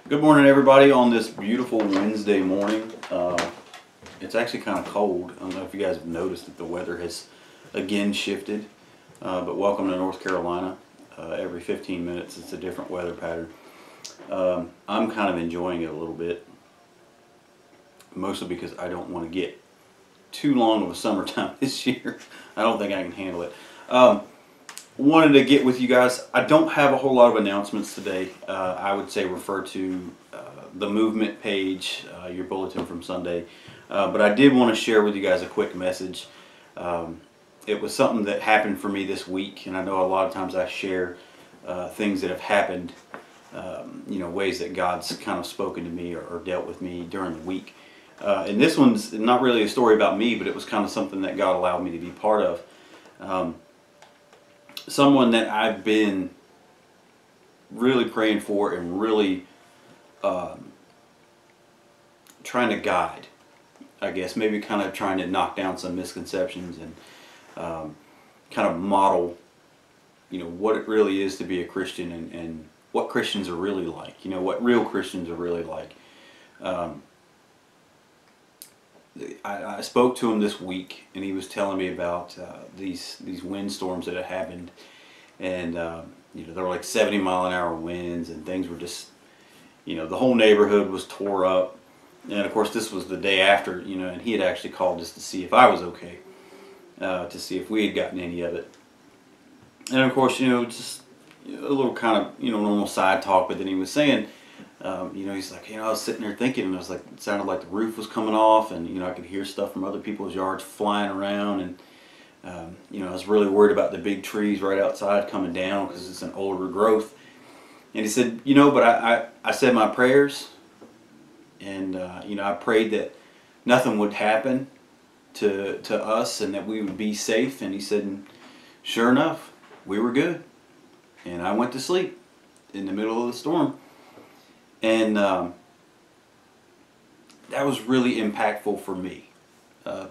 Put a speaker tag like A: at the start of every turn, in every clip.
A: Good morning, everybody, on this beautiful Wednesday morning. It's actually kind of cold. I don't know if you guys have noticed that the weather has again shifted, but welcome to North Carolina. Every 15 minutes it's a different weather pattern. I'm kind of enjoying it a little bit, mostly because I don't want to get too long of a summertime this year. I don't think I can handle it. Wanted to get with you guys. I don't have a whole lot of announcements today. I would say refer to the movement page, your bulletin from Sunday. But I did want to share with you guys a quick message. It was something that happened for me this week, and I know a lot of times I share things that have happened, ways that God's kind of spoken to me or dealt with me during the week. And this one's not really a story about me, but it was kind of something that God allowed me to be part of. Someone that I've been really praying for and really trying to guide, I guess, maybe kind of trying to knock down some misconceptions and kind of model, what it really is to be a Christian and what Christians are really like, what real Christians are really like. I spoke to him this week, and he was telling me about these windstorms that had happened, and they were like 70-mile-an-hour winds, and things were just, the whole neighborhood was tore up. And of course, this was the day after, and he had actually called just to see if I was okay, to see if we had gotten any of it. And of course, just a little kind of normal side talk. But then he was saying, he's like, I was sitting there thinking, and I was like, it sounded like the roof was coming off, and I could hear stuff from other people's yards flying around, and I was really worried about the big trees right outside coming down because it's an older growth. And he said, but I said my prayers, and I prayed that nothing would happen to us and that we would be safe. And he said, sure enough, we were good, and I went to sleep in the middle of the storm. And that was really impactful for me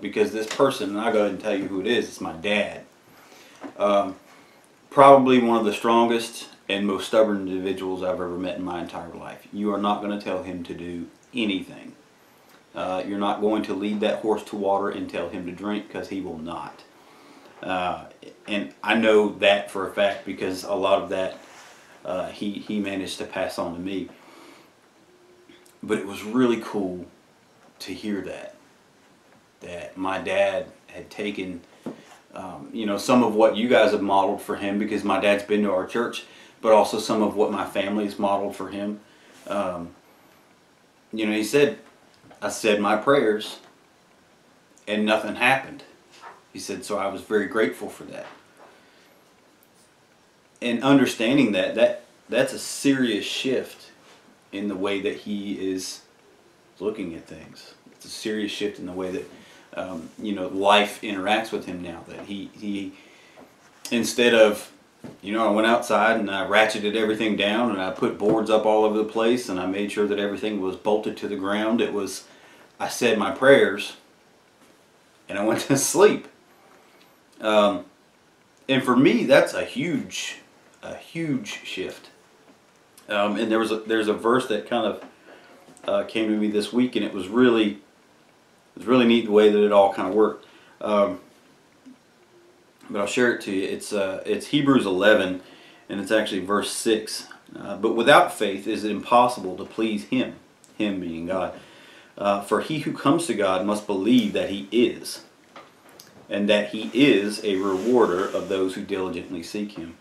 A: because this person, and I'll go ahead and tell you who it is, it's my dad. Probably one of the strongest and most stubborn individuals I've ever met in my entire life. You are not going to tell him to do anything. You're not going to lead that horse to water and tell him to drink, because he will not. And I know that for a fact because a lot of that he managed to pass on to me. But it was really cool to hear that my dad had taken, some of what you guys have modeled for him, because my dad's been to our church, but also some of what my family has modeled for him. He said, I said my prayers and nothing happened. He said, so I was very grateful for that. And understanding that's a serious shift in the way that he is looking at things. It's a serious shift in the way that life interacts with him now. That he instead of, I went outside and I ratcheted everything down and I put boards up all over the place and I made sure that everything was bolted to the ground. It was, I said my prayers and I went to sleep. And for me, that's a huge shift. And there's a verse that kind of came to me this week, and it was really neat the way that it all kind of worked. But I'll share it to you. It's Hebrews 11, and it's actually verse 6. But without faith it is impossible to please Him meaning God. For he who comes to God must believe that He is, and that He is a rewarder of those who diligently seek Him.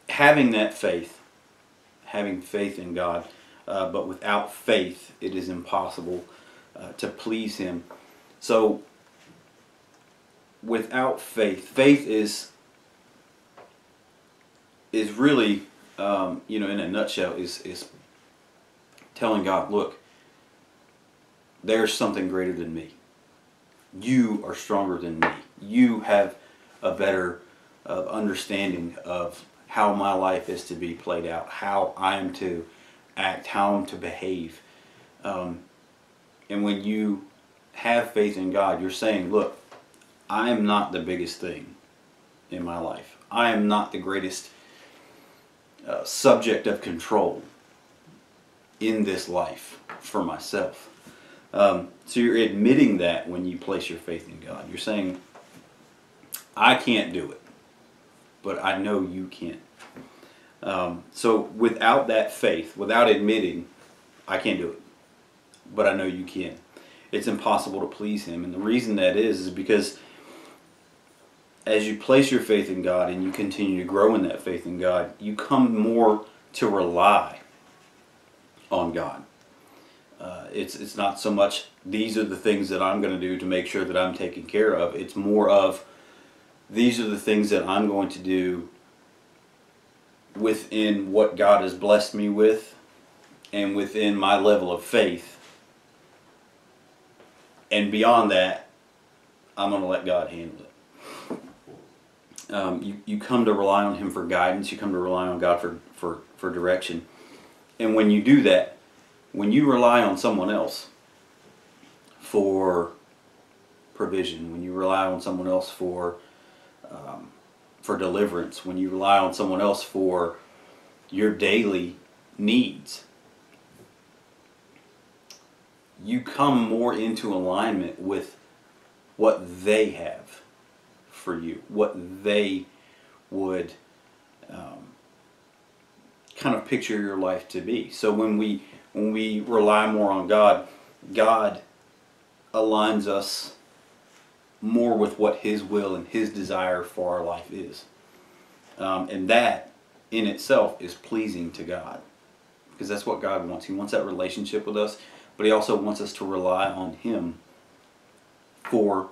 A: Having that faith, having faith in God, but without faith it is impossible to please Him. So without faith is really, in a nutshell, is telling God, look, there's something greater than me. You are stronger than me. You have a better understanding of how my life is to be played out, how I'm to act, how I'm to behave. And when you have faith in God, you're saying, look, I am not the biggest thing in my life. I am not the greatest subject of control in this life for myself. So you're admitting that when you place your faith in God. You're saying, I can't do it, but I know you can. So without that faith, without admitting, I can't do it, but I know you can, it's impossible to please Him. And the reason that is because as you place your faith in God and you continue to grow in that faith in God, you come more to rely on God. It's not so much, these are the things that I'm going to do to make sure that I'm taken care of. It's more of, these are the things that I'm going to do within what God has blessed me with and within my level of faith. And beyond that, I'm going to let God handle it. You come to rely on Him for guidance. You come to rely on God for direction. And when you do that, when you rely on someone else for provision, when you rely on someone else for deliverance, when you rely on someone else for your daily needs, you come more into alignment with what they have for you, what they would kind of picture your life to be. So when we rely more on God, God aligns us more with what His will and His desire for our life is. And that in itself is pleasing to God, because that's what God wants. He wants that relationship with us, but He also wants us to rely on Him for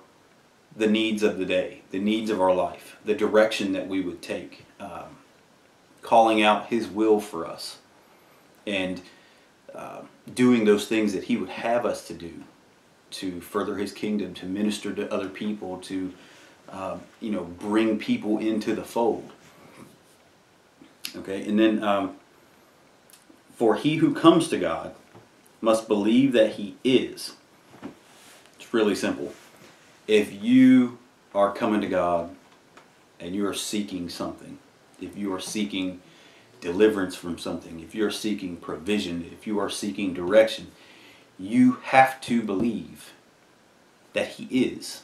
A: the needs of the day, the needs of our life, the direction that we would take, calling out His will for us, and doing those things that He would have us to do to further His kingdom, to minister to other people, to bring people into the fold. Okay, and then for he who comes to God must believe that He is. It's really simple. If you are coming to God and you are seeking something, if you are seeking deliverance from something, if you are seeking provision, if you are seeking direction, you have to believe that He is,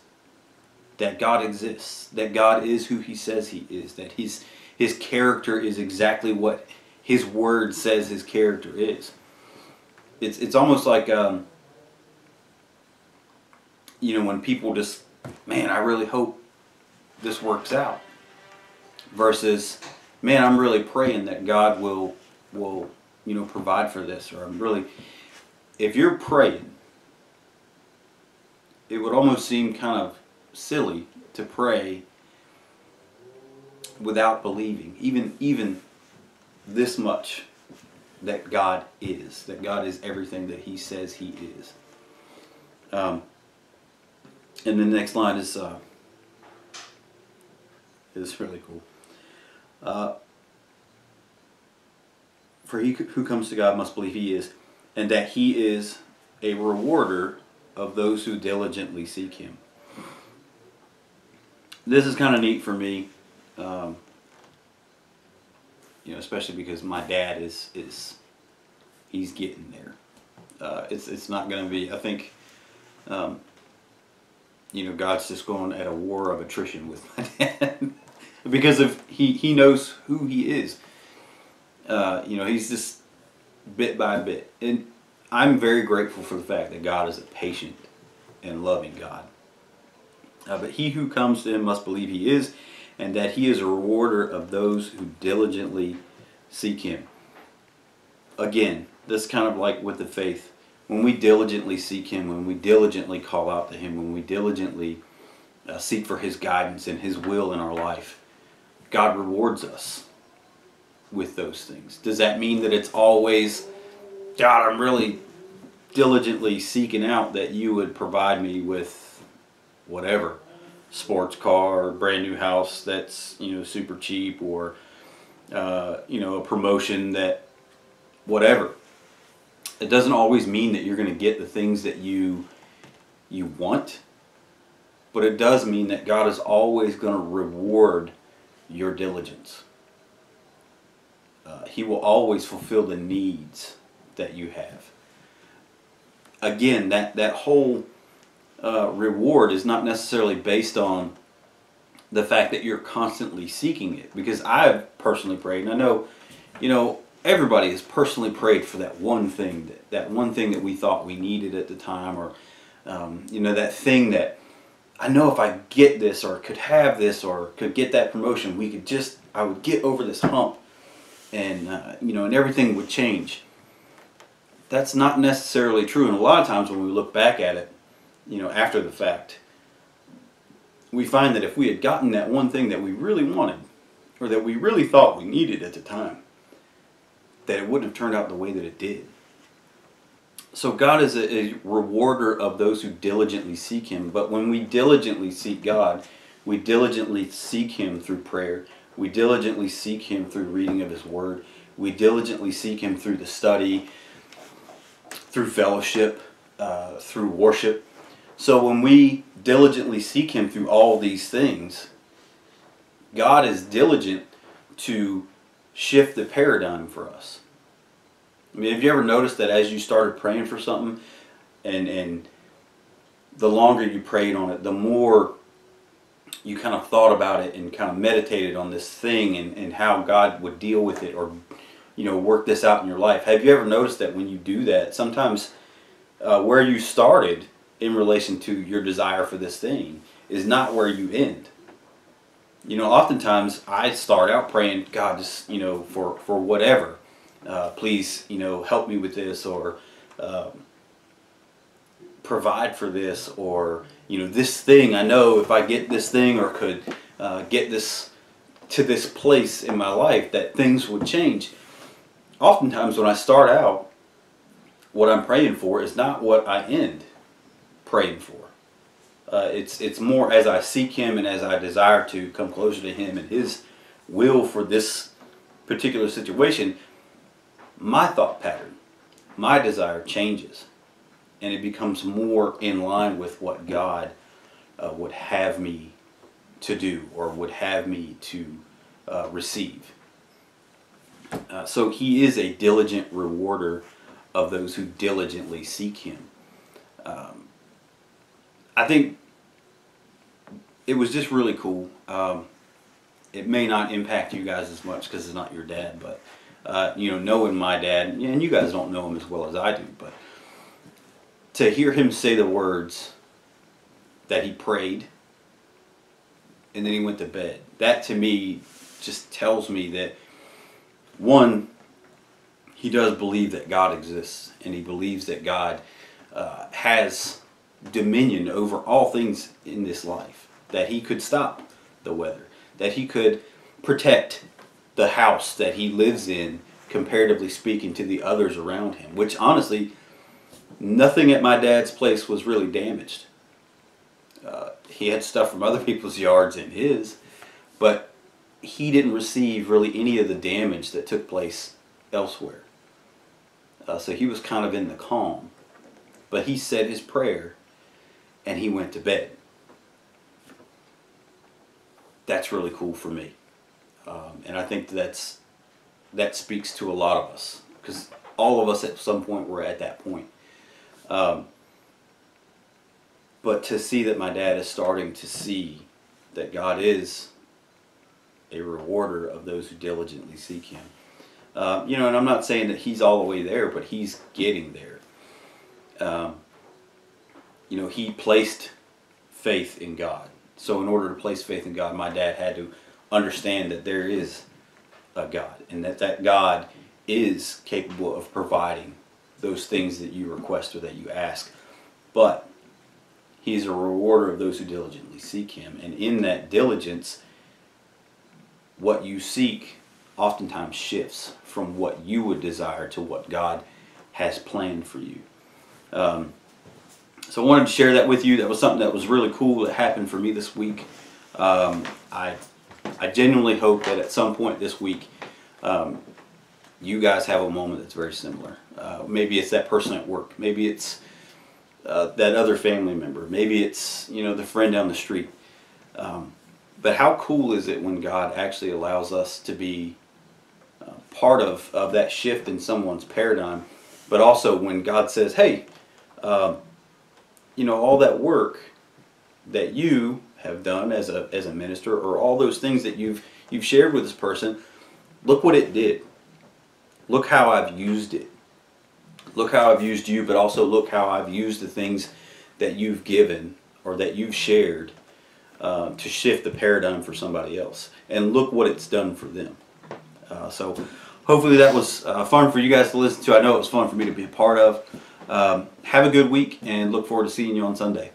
A: that God exists, that God is who He says He is, that His character is exactly what His Word says His character is. It's almost like when people just, man, I really hope this works out, versus, man, I'm really praying that God will provide for this, or if you're praying, it would almost seem kind of silly to pray without believing, even this much, that God is everything that He says He is. And the next line is really cool. For he who comes to God must believe He is, and that He is a rewarder of those who diligently seek Him. This is kind of neat for me, especially because my dad he's getting there. It's not going to be, I think, God's just going at a war of attrition with my dad because of he knows who He is. He's just bit by bit, and I'm very grateful for the fact that God is a patient and loving God. But he who comes to Him must believe He is, and that He is a rewarder of those who diligently seek Him. Again, this kind of like with the faith. When we diligently seek Him, when we diligently call out to Him, when we diligently seek for His guidance and His will in our life, God rewards us with those things. Does that mean that it's always, God, I'm really diligently seeking out that You would provide me with whatever, sports car, brand new house that's super cheap, or a promotion that whatever? It doesn't always mean that you're going to get the things that you want, but it does mean that God is always going to reward your diligence. He will always fulfill the needs that you have. Again, that whole reward is not necessarily based on the fact that you're constantly seeking it. Because I've personally prayed, and I know, everybody has personally prayed for that one thing, that one thing that we thought we needed at the time, or that thing that I know if I get this, or could have this, or could get that promotion, I would get over this hump, and and everything would change. That's not necessarily true, and a lot of times when we look back at it, after the fact, we find that if we had gotten that one thing that we really wanted, or that we really thought we needed at the time, that it wouldn't have turned out the way that it did. So God is a rewarder of those who diligently seek Him. But when we diligently seek God, we diligently seek Him through prayer. We diligently seek Him through reading of His Word. We diligently seek Him through the study, through fellowship, through worship. So when we diligently seek Him through all these things, God is diligent to shift the paradigm for us. I mean, have you ever noticed that as you started praying for something, and the longer you prayed on it, the more you kind of thought about it and kind of meditated on this thing, and how God would deal with it, or work this out in your life? Have you ever noticed that when you do that, sometimes where you started in relation to your desire for this thing is not where you end? Oftentimes I start out praying, God, just for whatever, please help me with this, or provide for this, or this thing, I know if I get this thing, or could get this to this place in my life, that things would change. Oftentimes when I start out, what I'm praying for is not what I end praying for. It's more as I seek Him, and as I desire to come closer to Him and His will for this particular situation, my thought pattern, my desire changes, and it becomes more in line with what God would have me to do, or would have me to receive. So He is a diligent rewarder of those who diligently seek Him. I think it was just really cool. It may not impact you guys as much because it's not your dad, but knowing my dad, and you guys don't know him as well as I do, but to hear him say the words that he prayed and then he went to bed, that to me just tells me that, one, he does believe that God exists, and he believes that God has dominion over all things in this life, that He could stop the weather, that He could protect the house that he lives in, comparatively speaking to the others around him, which honestly, nothing at my dad's place was really damaged. He had stuff from other people's yards in his, but he didn't receive really any of the damage that took place elsewhere. So he was kind of in the calm. But he said his prayer and he went to bed. That's really cool for me. And I think that speaks to a lot of us, because all of us at some point were at that point. But to see that my dad is starting to see that God is a rewarder of those who diligently seek Him. And I'm not saying that he's all the way there, but he's getting there. He placed faith in God. So in order to place faith in God, my dad had to understand that there is a God, and that God is capable of providing those things that you request or that you ask. But He's a rewarder of those who diligently seek Him. And in that diligence, what you seek oftentimes shifts from what you would desire to what God has planned for you. So I wanted to share that with you. That was something that was really cool that happened for me this week. I genuinely hope that at some point this week, you guys have a moment that's very similar. Maybe it's that person at work. Maybe it's that other family member. Maybe it's the friend down the street. But how cool is it when God actually allows us to be part of that shift in someone's paradigm, but also when God says, hey, you know, all that work that you have done as a minister, or all those things that you've shared with this person, look what it did. Look how I've used it. Look how I've used you, but also look how I've used the things that you've given or that you've shared to shift the paradigm for somebody else. And look what it's done for them. So hopefully that was fun for you guys to listen to. I know it was fun for me to be a part of. Have a good week, and look forward to seeing you on Sunday.